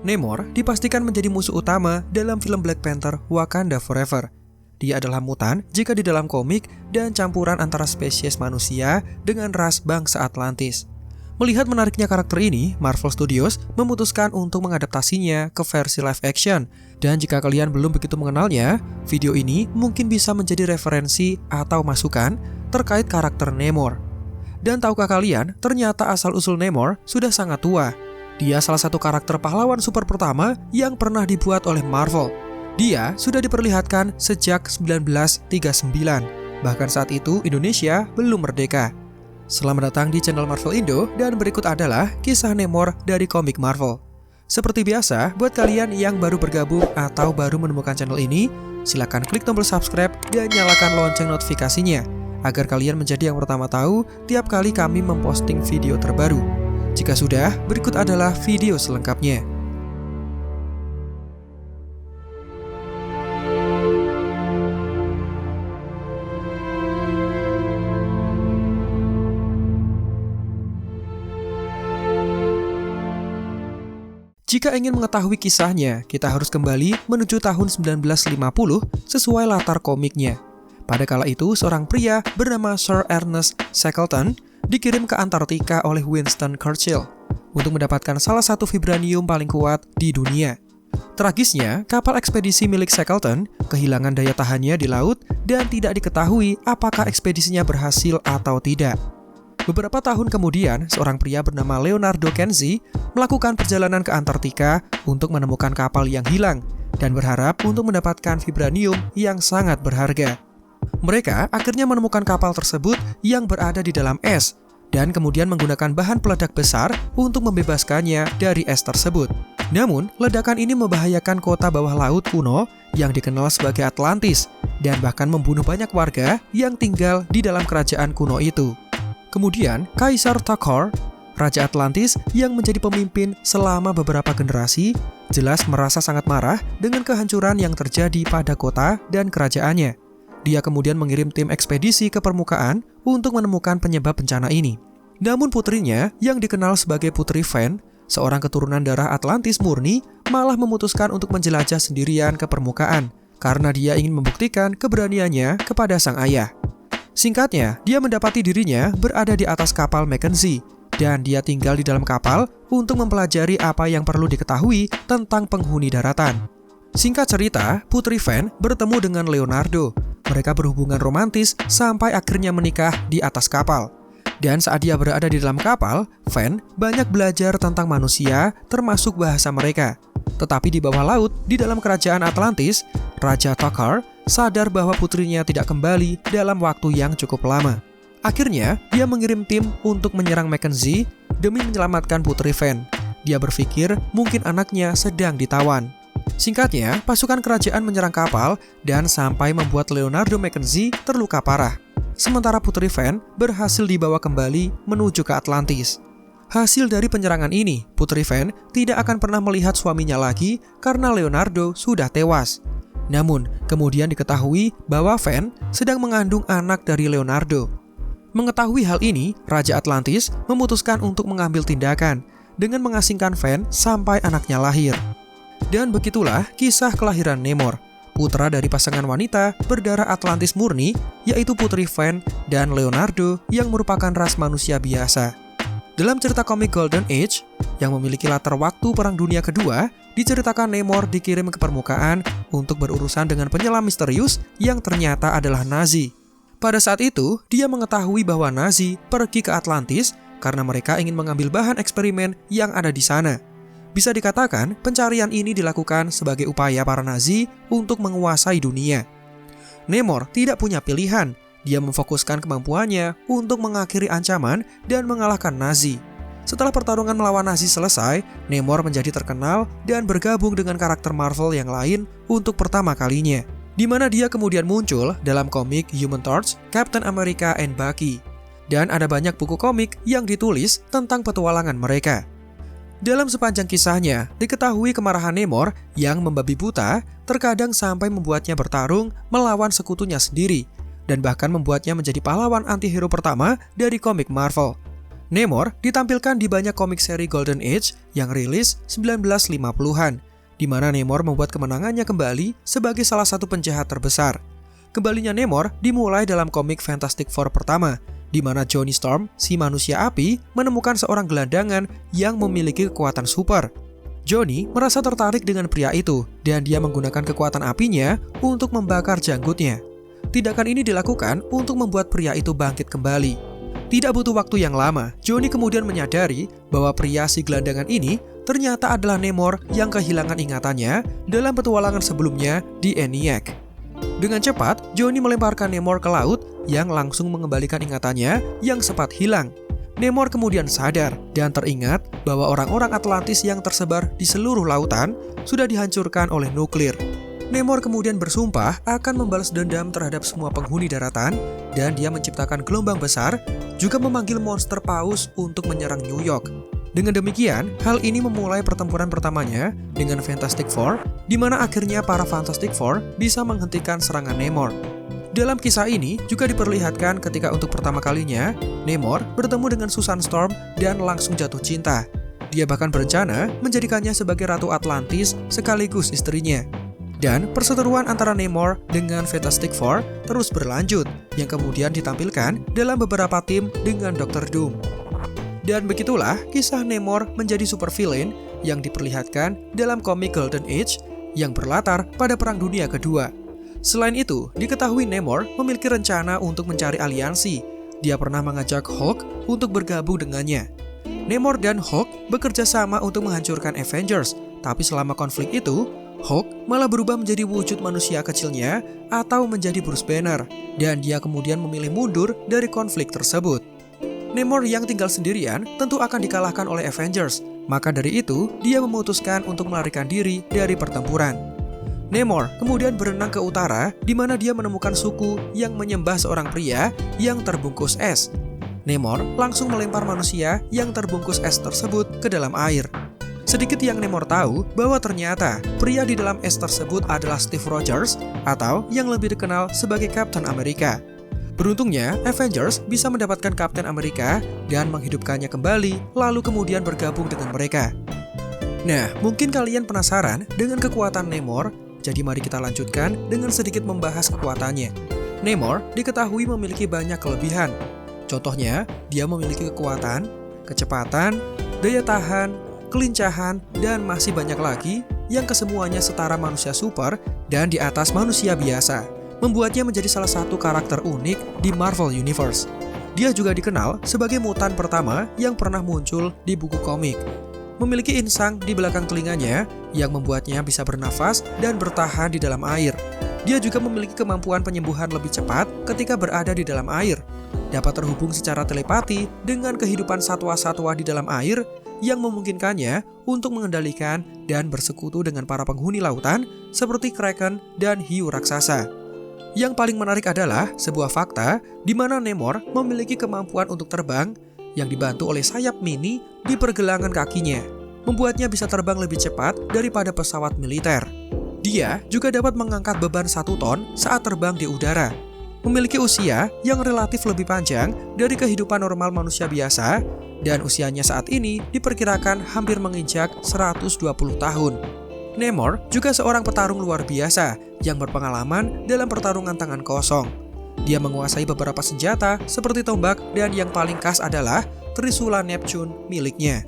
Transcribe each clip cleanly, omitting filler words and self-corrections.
Namor dipastikan menjadi musuh utama dalam film Black Panther Wakanda Forever. Dia adalah mutan jika di dalam komik dan campuran antara spesies manusia dengan ras bangsa Atlantis. Melihat menariknya karakter ini, Marvel Studios memutuskan untuk mengadaptasinya ke versi live action. Dan jika kalian belum begitu mengenalnya, video ini mungkin bisa menjadi referensi atau masukan terkait karakter Namor. Dan tahukah kalian, ternyata asal-usul Namor sudah sangat tua. Dia salah satu karakter pahlawan super pertama yang pernah dibuat oleh Marvel. Dia sudah diperlihatkan sejak 1939, bahkan saat itu Indonesia belum merdeka. Selamat datang di channel Marvel Indo, dan berikut adalah kisah Namor dari komik Marvel. Seperti biasa, buat kalian yang baru bergabung atau baru menemukan channel ini, silakan klik tombol subscribe dan nyalakan lonceng notifikasinya, agar kalian menjadi yang pertama tahu tiap kali kami memposting video terbaru. Jika sudah, berikut adalah video selengkapnya. Jika ingin mengetahui kisahnya, kita harus kembali menuju tahun 1950 sesuai latar komiknya. Pada kala itu, seorang pria bernama Sir Ernest Shackleton dikirim ke Antartika oleh Winston Churchill untuk mendapatkan salah satu vibranium paling kuat di dunia. Tragisnya, kapal ekspedisi milik Shackleton kehilangan daya tahannya di laut dan tidak diketahui apakah ekspedisinya berhasil atau tidak. Beberapa tahun kemudian, seorang pria bernama Leonardo Kenzie melakukan perjalanan ke Antartika untuk menemukan kapal yang hilang dan berharap untuk mendapatkan vibranium yang sangat berharga. Mereka akhirnya menemukan kapal tersebut yang berada di dalam es dan kemudian menggunakan bahan peledak besar untuk membebaskannya dari es tersebut. Namun, ledakan ini membahayakan kota bawah laut kuno yang dikenal sebagai Atlantis dan bahkan membunuh banyak warga yang tinggal di dalam kerajaan kuno itu. Kemudian, Kaisar T'Chor, Raja Atlantis yang menjadi pemimpin selama beberapa generasi, jelas merasa sangat marah dengan kehancuran yang terjadi pada kota dan kerajaannya. Dia kemudian mengirim tim ekspedisi ke permukaan untuk menemukan penyebab bencana ini. Namun putrinya, yang dikenal sebagai Putri Fen, seorang keturunan darah Atlantis murni, malah memutuskan untuk menjelajah sendirian ke permukaan, karena dia ingin membuktikan keberaniannya kepada sang ayah. Singkatnya, dia mendapati dirinya berada di atas kapal Mackenzie, dan dia tinggal di dalam kapal untuk mempelajari apa yang perlu diketahui tentang penghuni daratan. Singkat cerita, Putri Fen bertemu dengan Leonardo. Mereka berhubungan romantis sampai akhirnya menikah di atas kapal. Dan saat dia berada di dalam kapal, Fen banyak belajar tentang manusia, termasuk bahasa mereka. Tetapi di bawah laut, di dalam kerajaan Atlantis, Raja T'Chor sadar bahwa putrinya tidak kembali dalam waktu yang cukup lama. Akhirnya, dia mengirim tim untuk menyerang Mackenzie demi menyelamatkan Putri Fen. Dia berpikir mungkin anaknya sedang ditawan. Singkatnya, pasukan kerajaan menyerang kapal dan sampai membuat Leonardo Mackenzie terluka parah. Sementara Putri Fen berhasil dibawa kembali menuju ke Atlantis. Hasil dari penyerangan ini, Putri Fen tidak akan pernah melihat suaminya lagi karena Leonardo sudah tewas. Namun, kemudian diketahui bahwa Fen sedang mengandung anak dari Leonardo. Mengetahui hal ini, Raja Atlantis memutuskan untuk mengambil tindakan dengan mengasingkan Fen sampai anaknya lahir. Dan begitulah kisah kelahiran Namor, putra dari pasangan wanita berdarah Atlantis murni, yaitu Putri Fen dan Leonardo yang merupakan ras manusia biasa. Dalam cerita komik Golden Age, yang memiliki latar waktu Perang Dunia Kedua, diceritakan Namor dikirim ke permukaan untuk berurusan dengan penyelam misterius yang ternyata adalah Nazi. Pada saat itu, dia mengetahui bahwa Nazi pergi ke Atlantis karena mereka ingin mengambil bahan eksperimen yang ada di sana. Bisa dikatakan, pencarian ini dilakukan sebagai upaya para Nazi untuk menguasai dunia. Namor tidak punya pilihan. Dia memfokuskan kemampuannya untuk mengakhiri ancaman dan mengalahkan Nazi. Setelah pertarungan melawan Nazi selesai, Namor menjadi terkenal dan bergabung dengan karakter Marvel yang lain untuk pertama kalinya, di mana dia kemudian muncul dalam komik Human Torch, Captain America, and Bucky. Dan ada banyak buku komik yang ditulis tentang petualangan mereka. Dalam sepanjang kisahnya, diketahui kemarahan Namor yang membabi buta terkadang sampai membuatnya bertarung melawan sekutunya sendiri, dan bahkan membuatnya menjadi pahlawan anti-hero pertama dari komik Marvel. Namor ditampilkan di banyak komik seri Golden Age yang rilis 1950-an, di mana Namor membuat kemenangannya kembali sebagai salah satu penjahat terbesar. Kembalinya Namor dimulai dalam komik Fantastic Four pertama, di mana Johnny Storm, si manusia api, menemukan seorang gelandangan yang memiliki kekuatan super. Johnny merasa tertarik dengan pria itu, dan dia menggunakan kekuatan apinya untuk membakar janggutnya. Tindakan ini dilakukan untuk membuat pria itu bangkit kembali. Tidak butuh waktu yang lama, Johnny kemudian menyadari bahwa pria si gelandangan ini ternyata adalah Namor yang kehilangan ingatannya dalam petualangan sebelumnya di ENIAC. Dengan cepat, Johnny melemparkan Namor ke laut yang langsung mengembalikan ingatannya yang sempat hilang. Namor kemudian sadar dan teringat bahwa orang-orang Atlantis yang tersebar di seluruh lautan sudah dihancurkan oleh nuklir. Namor kemudian bersumpah akan membalas dendam terhadap semua penghuni daratan, dan dia menciptakan gelombang besar, juga memanggil monster paus untuk menyerang New York. Dengan demikian, hal ini memulai pertempuran pertamanya dengan Fantastic Four, di mana akhirnya para Fantastic Four bisa menghentikan serangan Namor. Dalam kisah ini juga diperlihatkan ketika untuk pertama kalinya, Namor bertemu dengan Susan Storm dan langsung jatuh cinta. Dia bahkan berencana menjadikannya sebagai Ratu Atlantis sekaligus istrinya. Dan perseteruan antara Namor dengan Fantastic Four terus berlanjut, yang kemudian ditampilkan dalam beberapa tim dengan Dr. Doom. Dan begitulah kisah Namor menjadi super villain yang diperlihatkan dalam komik Golden Age yang berlatar pada Perang Dunia Kedua. Selain itu, diketahui Namor memiliki rencana untuk mencari aliansi. Dia pernah mengajak Hulk untuk bergabung dengannya. Namor dan Hulk bekerja sama untuk menghancurkan Avengers, tapi selama konflik itu, Hulk malah berubah menjadi wujud manusia kecilnya atau menjadi Bruce Banner, dan dia kemudian memilih mundur dari konflik tersebut. Namor yang tinggal sendirian tentu akan dikalahkan oleh Avengers, maka dari itu dia memutuskan untuk melarikan diri dari pertempuran. Namor kemudian berenang ke utara, di mana dia menemukan suku yang menyembah seorang pria yang terbungkus es. Namor langsung melempar manusia yang terbungkus es tersebut ke dalam air. Sedikit yang Namor tahu bahwa ternyata pria di dalam es tersebut adalah Steve Rogers atau yang lebih dikenal sebagai Captain America. Beruntungnya, Avengers bisa mendapatkan Captain America dan menghidupkannya kembali, lalu kemudian bergabung dengan mereka. Nah, mungkin kalian penasaran dengan kekuatan Namor, jadi mari kita lanjutkan dengan sedikit membahas kekuatannya. Namor diketahui memiliki banyak kelebihan. Contohnya, dia memiliki kekuatan, kecepatan, daya tahan, kelincahan, dan masih banyak lagi yang kesemuanya setara manusia super dan di atas manusia biasa, membuatnya menjadi salah satu karakter unik di Marvel Universe. Dia juga dikenal sebagai mutan pertama yang pernah muncul di buku komik. Memiliki insang di belakang telinganya yang membuatnya bisa bernafas dan bertahan di dalam air. Dia juga memiliki kemampuan penyembuhan lebih cepat ketika berada di dalam air, dapat terhubung secara telepati dengan kehidupan satwa-satwa di dalam air, yang memungkinkannya untuk mengendalikan dan bersekutu dengan para penghuni lautan seperti Kraken dan hiu raksasa. Yang paling menarik adalah sebuah fakta di mana Namor memiliki kemampuan untuk terbang yang dibantu oleh sayap mini di pergelangan kakinya, membuatnya bisa terbang lebih cepat daripada pesawat militer. Dia juga dapat mengangkat beban 1 ton saat terbang di udara. Memiliki usia yang relatif lebih panjang dari kehidupan normal manusia biasa, dan usianya saat ini diperkirakan hampir menginjak 120 tahun. Namor juga seorang petarung luar biasa yang berpengalaman dalam pertarungan tangan kosong. Dia menguasai beberapa senjata seperti tombak, dan yang paling khas adalah Trisula Neptune miliknya.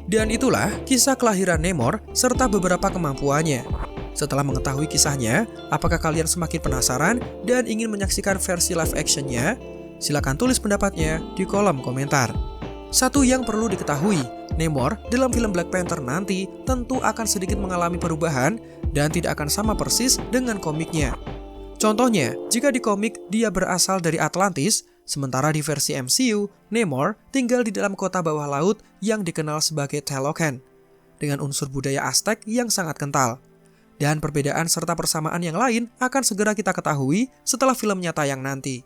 Dan itulah kisah kelahiran Namor serta beberapa kemampuannya. Setelah mengetahui kisahnya, apakah kalian semakin penasaran dan ingin menyaksikan versi live actionnya? Silakan tulis pendapatnya di kolom komentar. Satu yang perlu diketahui, Namor dalam film Black Panther nanti tentu akan sedikit mengalami perubahan dan tidak akan sama persis dengan komiknya. Contohnya, jika di komik dia berasal dari Atlantis, sementara di versi MCU, Namor tinggal di dalam kota bawah laut yang dikenal sebagai Talocan, dengan unsur budaya Aztec yang sangat kental. Dan perbedaan serta persamaan yang lain akan segera kita ketahui setelah filmnya tayang nanti.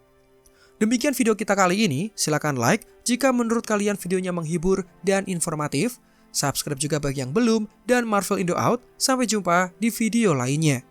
Demikian video kita kali ini, silakan like jika menurut kalian videonya menghibur dan informatif, subscribe juga bagi yang belum, dan Marvel Indo out, sampai jumpa di video lainnya.